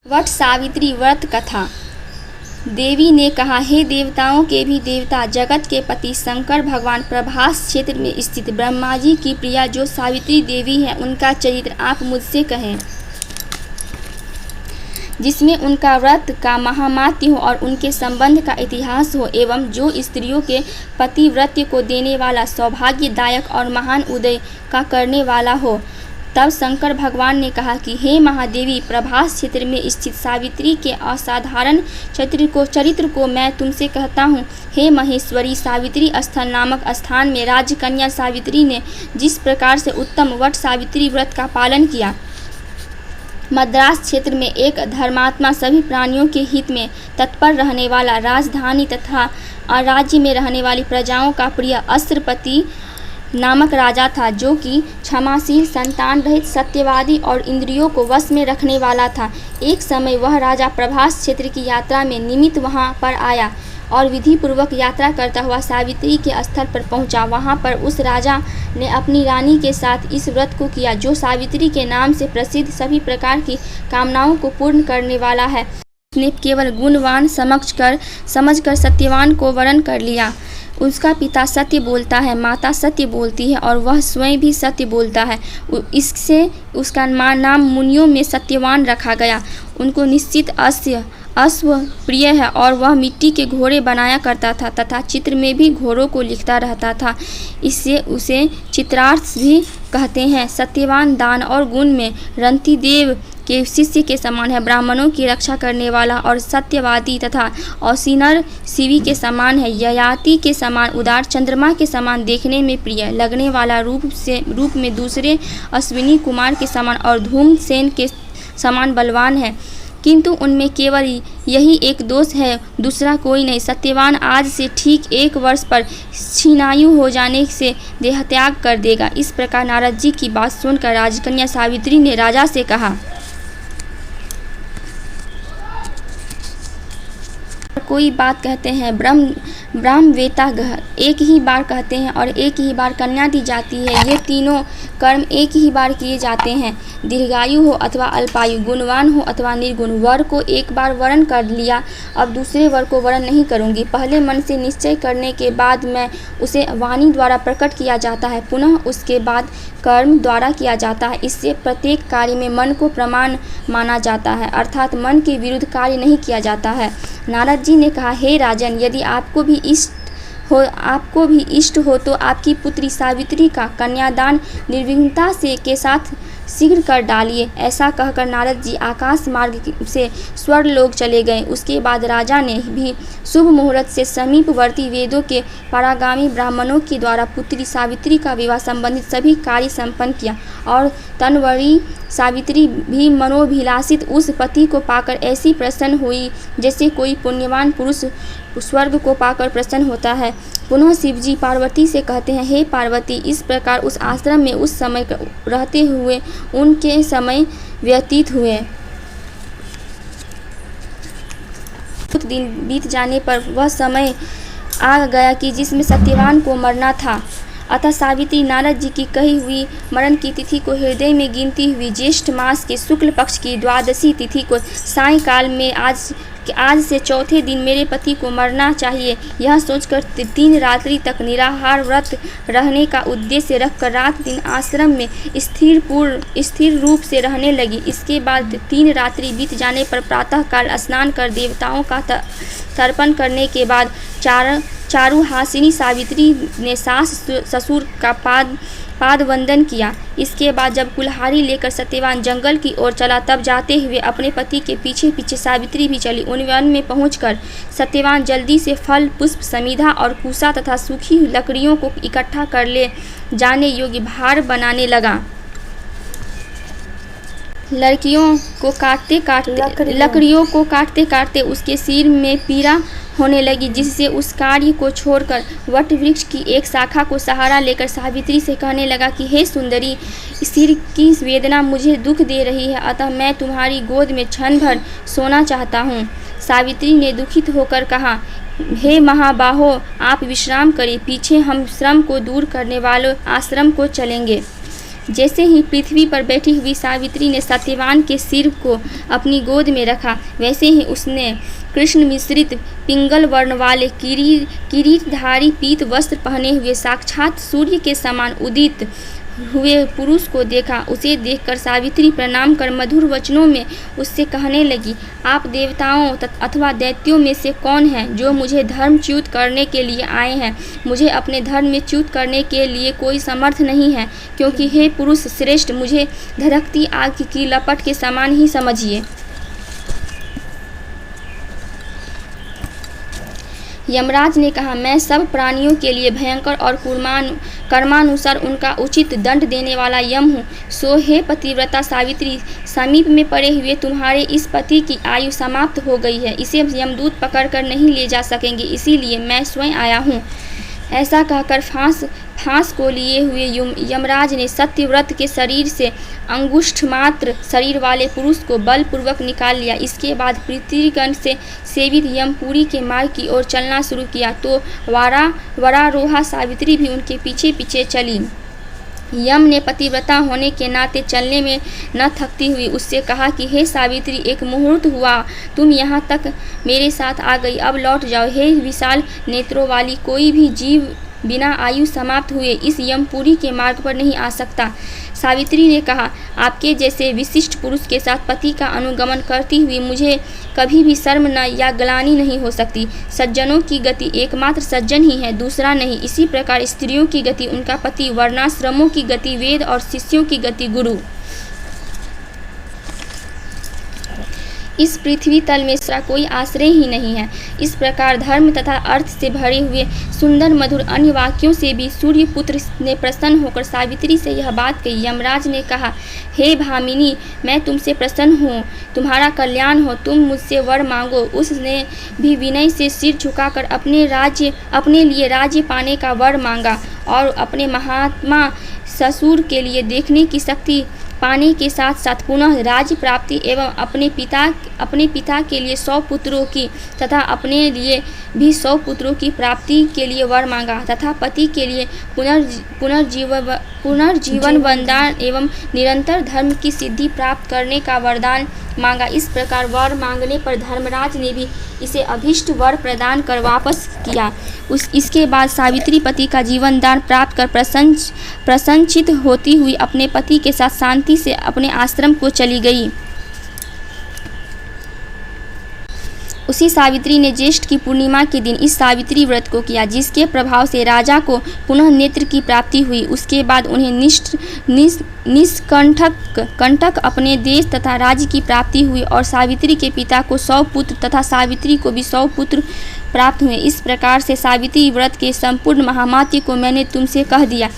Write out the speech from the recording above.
वट सावित्री व्रत कथा। देवी ने कहा, हे देवताओं के भी देवता, जगत के पति शंकर भगवान प्रभास क्षेत्र में स्थित ब्रह्मा जी की प्रिया जो सावित्री देवी है, उनका चरित्र आप मुझसे कहें, जिसमें उनका व्रत का महामात्य हो और उनके संबंध का इतिहास हो, एवं जो स्त्रियों के पतिव्रत्य को देने वाला, सौभाग्यदायक और महान उदय का करने वाला हो। तब शंकर भगवान ने कहा कि हे महादेवी, प्रभास क्षेत्र में स्थित सावित्री के असाधारण चरित्र को मैं तुमसे कहता हूँ। हे महेश्वरी, सावित्री स्थल नामक स्थान में राजकन्या सावित्री ने जिस प्रकार से उत्तम वट सावित्री व्रत का पालन किया, मद्रास क्षेत्र में एक धर्मात्मा, सभी प्राणियों के हित में तत्पर रहने वाला, राजधानी तथा राज्य में रहने वाली प्रजाओं का प्रिय अस्त्रपति नामक राजा था, जो कि क्षमाशील, संतान रहित, सत्यवादी और इंद्रियों को वश में रखने वाला था। एक समय वह राजा प्रभास क्षेत्र की यात्रा में निमित्त वहां पर आया और विधि पूर्वक यात्रा करता हुआ सावित्री के स्थल पर पहुंचा। वहां पर उस राजा ने अपनी रानी के साथ इस व्रत को किया, जो सावित्री के नाम से प्रसिद्ध, सभी प्रकार की कामनाओं को पूर्ण करने वाला है। उसने केवल गुणवान समझकर सत्यवान को वरण कर लिया। उसका पिता सत्य बोलता है, माता सत्य बोलती है और वह स्वयं भी सत्य बोलता है। इससे उसका नाम मुनियों में सत्यवान रखा गया। उनको निश्चित अश्व प्रिय है और वह मिट्टी के घोड़े बनाया करता था तथा चित्र में भी घोड़ों को लिखता रहता था। इससे उसे चित्रार्थ भी कहते हैं। सत्यवान दान और गुण में रंती देव के शिष्य के समान है, ब्राह्मणों की रक्षा करने वाला और सत्यवादी तथा औसिनर शिवी के समान है, ययाति के समान उदार, चंद्रमा के समान देखने में प्रिय लगने वाला, रूप में दूसरे अश्विनी कुमार के समान और धूम्रसेन के समान बलवान है, किंतु उनमें केवल यही एक दोष है, दूसरा कोई नहीं। सत्यवान आज से ठीक 1 वर्ष पर क्षीणायु हो जाने से देहत्याग कर देगा। इस प्रकार नारद जी की बात सुनकर राजकन्या सावित्री ने राजा से कहा, कोई बात कहते हैं ब्रह्मवेता एक ही बार कहते हैं और एक ही बार कन्या दी जाती है। ये तीनों कर्म एक ही बार किए जाते हैं। दीर्घायु हो अथवा अल्पायु, गुणवान हो अथवा निर्गुण, वर को एक बार वरण कर लिया, अब दूसरे वर को वरण नहीं करूंगी। पहले मन से निश्चय करने के बाद मैं उसे वाणी द्वारा प्रकट किया जाता है, पुनः उसके बाद कर्म द्वारा किया जाता है। इससे प्रत्येक कार्य में मन को प्रमाण माना जाता है, अर्थात मन के विरुद्ध कार्य नहीं किया जाता है। नारद जी ने कहा, हे राजन, यदि आपको भी इष्ट हो तो आपकी पुत्री सावित्री का कन्यादान निर्विघ्नता के साथ शीघ्र कर डालिए। ऐसा कहकर नारद जी आकाश मार्ग से स्वर्गलोक चले गए। उसके बाद राजा ने भी शुभ मुहूर्त से समीपवर्ती वेदों के परागामी ब्राह्मणों के द्वारा पुत्री सावित्री का विवाह संबंधित सभी कार्य संपन्न किया और तनवरी सावित्री भी मनोभिलाषित उस पति को पाकर ऐसी प्रसन्न हुई जैसे कोई पुण्यवान पुरुष स्वर्ग को पाकर प्रसन्न होता है। पुनः शिवजी पार्वती से कहते हैं, हे पार्वती, इस प्रकार उस आश्रम में उस समय रहते हुए उनके समय व्यतीत हुए। कुछ दिन बीत जाने पर वह समय आ गया कि जिसमें सत्यवान को मरना था। अतः सावित्री नारद जी की कही हुई मरण की तिथि को हृदय में गिनती हुई ज्येष्ठ मास के शुक्ल पक्ष की 12वीं तिथि को सायंकाल में आज से चौथे दिन मेरे पति को मरना चाहिए, यह सोचकर 3 रात्रि तक निराहार व्रत रहने का उद्देश्य रखकर रात दिन आश्रम में स्थिर रूप से रहने लगी। इसके बाद 3 रात्रि बीत जाने पर प्रातःकाल स्नान कर देवताओं का तर्पण करने के बाद चारुहासिनी सावित्री ने सास ससुर का पाद वंदन किया। इसके बाद जब कुल्हाड़ी लेकर सत्यवान जंगल की ओर चला, तब जाते हुए अपने पति के पीछे पीछे सावित्री भी चली। उन वन में पहुंचकर सत्यवान जल्दी से फल, पुष्प, समिधा और कुसा तथा सूखी लकड़ियों को इकट्ठा कर ले जाने योग्य भार बनाने लगा। लकड़ियों को काटते काटते उसके सिर में पीड़ा होने लगी, जिससे उस कार्य को छोड़कर वट वृक्ष की एक शाखा को सहारा लेकर सावित्री से कहने लगा कि हे सुंदरी, सिर की वेदना मुझे दुख दे रही है, अतः मैं तुम्हारी गोद में क्षण भर सोना चाहता हूँ। सावित्री ने दुखित होकर कहा, हे महाबाहो, आप विश्राम करें, पीछे हम श्रम को दूर करने वाले आश्रम को चलेंगे। जैसे ही पृथ्वी पर बैठी हुई सावित्री ने सत्यवान के सिर को अपनी गोद में रखा, वैसे ही उसने कृष्ण मिश्रित पिंगल वर्ण वाले किरीटधारी पीत वस्त्र पहने हुए साक्षात सूर्य के समान उदित हुए पुरुष को देखा। उसे देखकर सावित्री प्रणाम कर मधुर वचनों में उससे कहने लगी, आप देवताओं अथवा दैत्यों में से कौन हैं जो मुझे धर्मच्युत करने के लिए आए हैं? मुझे अपने धर्म में च्युत करने के लिए कोई समर्थ नहीं है, क्योंकि हे पुरुष श्रेष्ठ, मुझे धधकती आग की लपट के समान ही समझिए। यमराज ने कहा, मैं सब प्राणियों के लिए भयंकर और कर्मानुसार उनका उचित दंड देने वाला यम हूँ। सो हे पतिव्रता सावित्री, समीप में पड़े हुए तुम्हारे इस पति की आयु समाप्त हो गई है। इसे यमदूत पकड़कर नहीं ले जा सकेंगे, इसीलिए मैं स्वयं आया हूँ। ऐसा कहकर फांस को लिए हुए यमराज ने सत्यव्रत के शरीर से अंगुष्ठ मात्र शरीर वाले पुरुष को बलपूर्वक निकाल लिया। इसके बाद पृथ्वीगण से सेवित यमपुरी के मार्ग की ओर चलना शुरू किया, तो वरारोहा सावित्री भी उनके पीछे पीछे चली। यम ने पतिव्रता होने के नाते चलने में न थकती हुई उससे कहा कि हे सावित्री, एक मुहूर्त हुआ तुम यहाँ तक मेरे साथ आ गई, अब लौट जाओ। हे विशाल नेत्रों वाली, कोई भी जीव बिना आयु समाप्त हुए इस यमपुरी के मार्ग पर नहीं आ सकता। सावित्री ने कहा, आपके जैसे विशिष्ट पुरुष के साथ पति का अनुगमन करती हुई मुझे कभी भी शर्म न या ग्लानि नहीं हो सकती। सज्जनों की गति एकमात्र सज्जन ही है, दूसरा नहीं। इसी प्रकार स्त्रियों की गति उनका पति, वर्णाश्रमों की गति वेद और शिष्यों की गति गुरु। इस पृथ्वी तल में दूसरा कोई आश्रय ही नहीं है। इस प्रकार धर्म तथा अर्थ से भरे हुए सुंदर मधुर अन्य वाक्यों से भी सूर्यपुत्र ने प्रसन्न होकर सावित्री से यह बात कही। यमराज ने कहा, हे भामिनी, मैं तुमसे प्रसन्न हूँ, तुम्हारा कल्याण हो, तुम मुझसे वर मांगो। उसने भी विनय से सिर झुकाकर अपने लिए राज्य पाने का वर मांगा और अपने महात्मा ससुर के लिए देखने की शक्ति पाने के साथ साथ पुनः राज्य प्राप्ति एवं अपने पिता के लिए 100 पुत्रों की तथा अपने लिए भी 100 पुत्रों की प्राप्ति के लिए वर मांगा तथा पति के लिए पुनर्जीवन वरदान एवं निरंतर धर्म की सिद्धि प्राप्त करने का वरदान मांगा। इस प्रकार वर मांगने पर धर्मराज ने भी इसे अभीष्ट वर प्रदान कर वापस किया। इसके बाद सावित्री पति का जीवन दान प्राप्त कर प्रसन्नचित होती हुई अपने पति के साथ शांति से अपने आश्रम को चली गई। उसी सावित्री ने ज्येष्ठ की पूर्णिमा के दिन इस सावित्री व्रत को किया, जिसके प्रभाव से राजा को पुनः नेत्र की प्राप्ति हुई। उसके बाद उन्हें निष्कंटक अपने देश तथा राज्य की प्राप्ति हुई और सावित्री के पिता को 100 पुत्र तथा सावित्री को भी 100 पुत्र प्राप्त हुए। इस प्रकार से सावित्री व्रत के संपूर्ण महात्म्य को मैंने तुमसे कह दिया।